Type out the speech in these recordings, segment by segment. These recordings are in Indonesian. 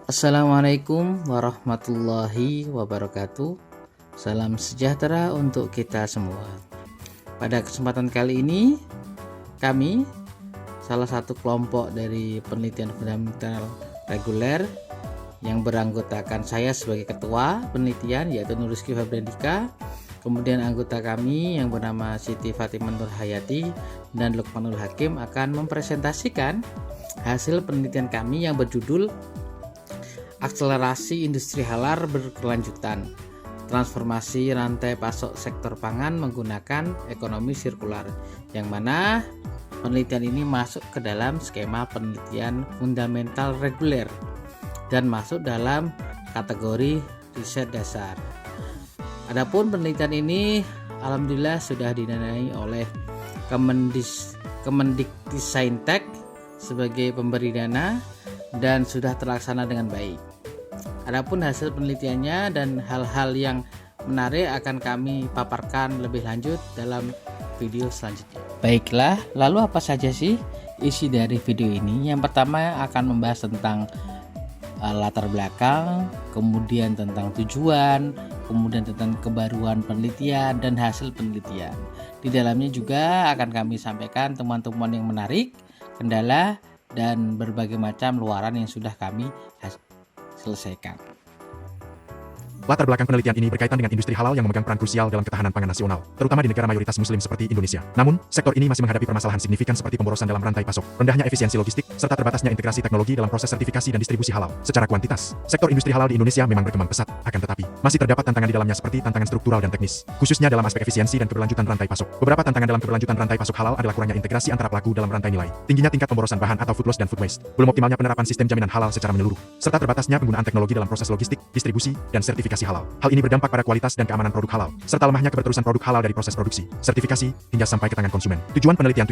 Assalamualaikum warahmatullahi wabarakatuh. Salam sejahtera untuk kita semua. Pada kesempatan kali ini, kami salah satu kelompok dari penelitian fundamental reguler yang beranggotakan saya sebagai ketua penelitian, yaitu Nur Rizky Febriandika, kemudian anggota kami yang bernama Siti Fatimah Nur Hayati dan Lukmanul Hakim akan mempresentasikan hasil penelitian kami yang berjudul Akselerasi Industri Halal Berkelanjutan, Transformasi Rantai Pasok Sektor Pangan Menggunakan Ekonomi Sirkular, yang mana penelitian ini masuk ke dalam skema penelitian fundamental reguler dan masuk dalam kategori riset dasar. Adapun penelitian ini alhamdulillah sudah didanai oleh Kemendikbudristek sebagai pemberi dana dan sudah terlaksana dengan baik. Adapun hasil penelitiannya dan hal-hal yang menarik akan kami paparkan lebih lanjut dalam video selanjutnya. Baiklah, lalu apa saja sih isi dari video ini? Yang pertama akan membahas tentang latar belakang, kemudian tentang tujuan, kemudian tentang kebaruan penelitian dan hasil penelitian. Di dalamnya juga akan kami sampaikan temuan-temuan yang menarik, kendala, dan berbagai macam luaran yang sudah kami selesaikan. Latar belakang penelitian ini berkaitan dengan industri halal yang memegang peran krusial dalam ketahanan pangan nasional, terutama di negara mayoritas muslim seperti Indonesia. Namun, sektor ini masih menghadapi permasalahan signifikan seperti pemborosan dalam rantai pasok, rendahnya efisiensi logistik, serta terbatasnya integrasi teknologi dalam proses sertifikasi dan distribusi halal. Secara kuantitas, sektor industri halal di Indonesia memang berkembang pesat, akan tetapi masih terdapat tantangan di dalamnya seperti tantangan struktural dan teknis, khususnya dalam aspek efisiensi dan keberlanjutan rantai pasok. Beberapa tantangan dalam keberlanjutan rantai pasok halal adalah kurangnya integrasi antara pelaku dalam rantai nilai, tingginya tingkat pemborosan bahan atau food loss dan food waste, belum optimalnya penerapan sistem jaminan halal secara menyeluruh, serta terbatasnya penggunaan teknologi dalam proses logistik, distribusi, dan sertifikasi halal. Hal ini berdampak pada kualitas dan keamanan produk halal, serta lemahnya keberterusan produk halal dari proses produksi, sertifikasi, hingga sampai ke tangan konsumen. Tujuan penelitian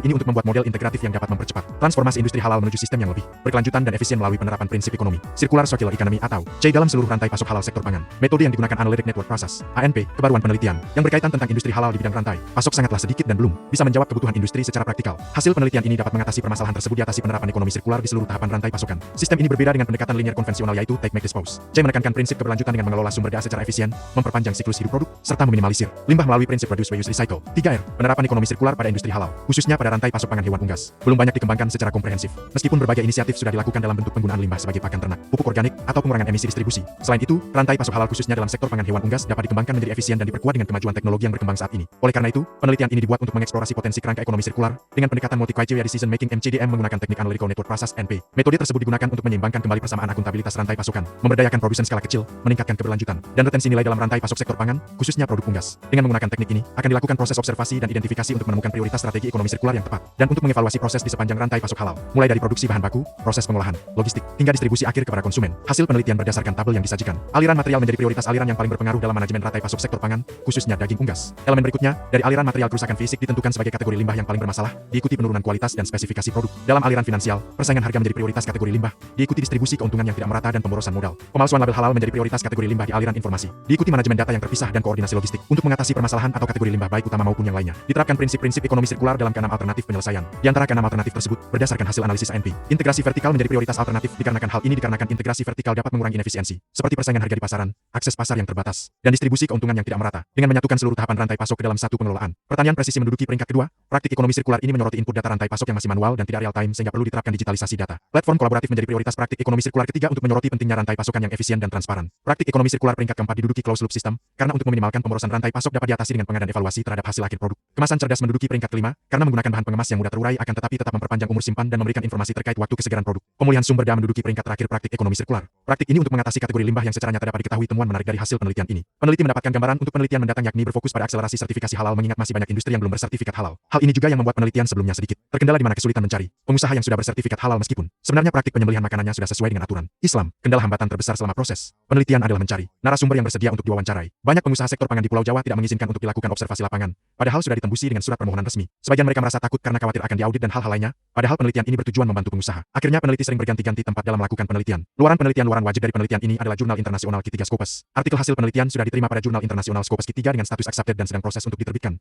ini untuk membuat model integratif yang dapat mempercepat transformasi industri halal menuju sistem yang lebih berkelanjutan dan efisien melalui penerapan prinsip ekonomi circular circular economy atau C dalam seluruh rantai pasok halal sektor pangan. Metode yang digunakan Analytic Network Process (ANP). Kebaruan penelitian yang berkaitan tentang industri halal di bidang rantai pasok sangatlah sedikit dan belum bisa menjawab kebutuhan industri secara praktikal. Hasil penelitian ini dapat mengatasi permasalahan tersebut diatasi penerapan ekonomi sirkular di seluruh tahapan rantai pasokan. Sistem ini berbeda dengan pendekatan linear konvensional yaitu take make dispose. C menekankan prinsip keberlanjutan dengan mengelola sumber daya secara efisien, memperpanjang siklus hidup produk, serta meminimalisir limbah melalui prinsip reduce reuse recycle. 3R. Penerapan ekonomi sirkular pada industri halal, khususnya pada rantai pasok pangan hewan unggas, belum banyak dikembangkan secara komprehensif. Meskipun berbagai inisiatif sudah dilakukan dalam bentuk penggunaan limbah sebagai pakan ternak, pupuk organik, atau pengurangan emisi distribusi. Selain itu, rantai pasok halal khususnya dalam sektor pangan hewan unggas dapat dikembangkan menjadi efisien dan diperkuat dengan kemajuan teknologi yang berkembang saat ini. Oleh karena itu, penelitian ini dibuat untuk mengeksplorasi potensi kerangka ekonomi sirkular dengan pendekatan multi-criteria decision making (MCDM) menggunakan teknik Analytical Network Process (ANP). Metode tersebut digunakan untuk menyeimbangkan kembali persamaan akuntabilitas rantai pasokan, memberdayakan produsen skala kecil, meningkatkan keberlanjutan dan retensi nilai dalam rantai pasok sektor pangan, khususnya produk unggas. Dengan menggunakan teknik ini, akan dilakukan proses observasi dan identifikasi untuk menemukan prioritas strategi ekonomi sirkular yang tepat, dan untuk mengevaluasi proses di sepanjang rantai pasok halal, mulai dari produksi bahan baku, proses pengolahan, logistik, hingga distribusi akhir kepada konsumen. Hasil penelitian berdasarkan tabel yang disajikan. Aliran material menjadi prioritas aliran yang paling berpengaruh dalam manajemen rantai pasok sektor pangan, khususnya daging unggas. Elemen berikutnya, dari aliran material kerusakan fisik ditentukan sebagai kategori limbah yang paling bermasalah, diikuti penurunan kualitas dan spesifikasi produk. Dalam aliran finansial, persaingan harga menjadi prioritas kategori limbah, diikuti distribusi keuntungan yang tidak merata dan pemborosan modal. Pemalsuan label halal menjadi prioritas kategori limbah di aliran informasi, diikuti manajemen data yang terpisah dan koordinasi logistik. Untuk mengatasi permasalahan atau kategori limbah baik utama maupun yang lainnya, diterapkan prinsip-prinsip ekonomi sirkular dalam keenam alternatif penyelesaian. Di antara keenam alternatif tersebut, berdasarkan hasil analisis ANP, integrasi vertikal menjadi prioritas alternatif dikarenakan hal ini dikarenakan integrasi vertikal dapat mengurangi inefisiensi, seperti persaingan harga di pasaran, akses pasar yang terbatas, dan distribusi keuntungan yang tidak merata, dengan menyatukan seluruh tahapan rantai pasok ke dalam satu pengelolaan. Pertanian presisi menduduki peringkat kedua. Praktik ekonomi sirkular ini menyoroti input data rantai pasok yang masih manual dan tidak real time sehingga perlu diterapkan digitalisasi data. Platform kolaboratif menjadi prioritas praktik ekonomi sirkular ketiga untuk menyoroti pentingnya rantai pasokan yang efisien dan transparan. Praktik ekonomi sirkular peringkat keempat diduduki closed loop system, karena untuk meminimalkan pemborosan rantai pasok dapat diatasi dengan pengadaan evaluasi terhadap hasil akhir produk. Kemasan cerdas menduduki peringkat kelima, karena menggunakan bahan pengemas yang mudah terurai akan tetapi tetap memperpanjang umur simpan dan memberikan informasi terkait waktu kesegaran produk. Pemulihan sumber daya menduduki peringkat terakhir praktik ekonomi sirkular. Praktik ini untuk mengatasi kategori limbah yang secara nyata dapat diketahui temuan menarik dari hasil penelitian ini. Peneliti mendapatkan gambaran untuk penelitian mendatang yakni berfokus pada akselerasi sertifikasi halal mengingat masih banyak industri yang belum bersertifikat halal. Hal ini juga yang membuat penelitian sebelumnya sedikit terkendala di mana kesulitan mencari pengusaha yang sudah bersertifikat halal meskipun sebenarnya praktik penyembelihan makanannya sudah sesuai dengan aturan Islam. Kendala hambatan terbesar selama proses penelitian adalah mencari narasumber yang bersedia untuk diwawancarai. Banyak pengusaha sektor pangan di Pulau Jawa tidak mengizinkan untuk dilakukan observasi lapangan, padahal sudah ditembusi dengan surat permohonan resmi. Sebagian mereka merasa takut karena khawatir akan diaudit dan hal-hal lainnya, padahal penelitian ini bertujuan membantu pengusaha. Akhirnya peneliti sering berganti-ganti tempat dalam melakukan penelitian. Luaran wajib dari penelitian ini adalah jurnal internasional Q3 Scopus. Artikel hasil penelitian sudah diterima pada jurnal internasional Scopus Q3 dengan status accepted dan sedang proses untuk diterbitkan.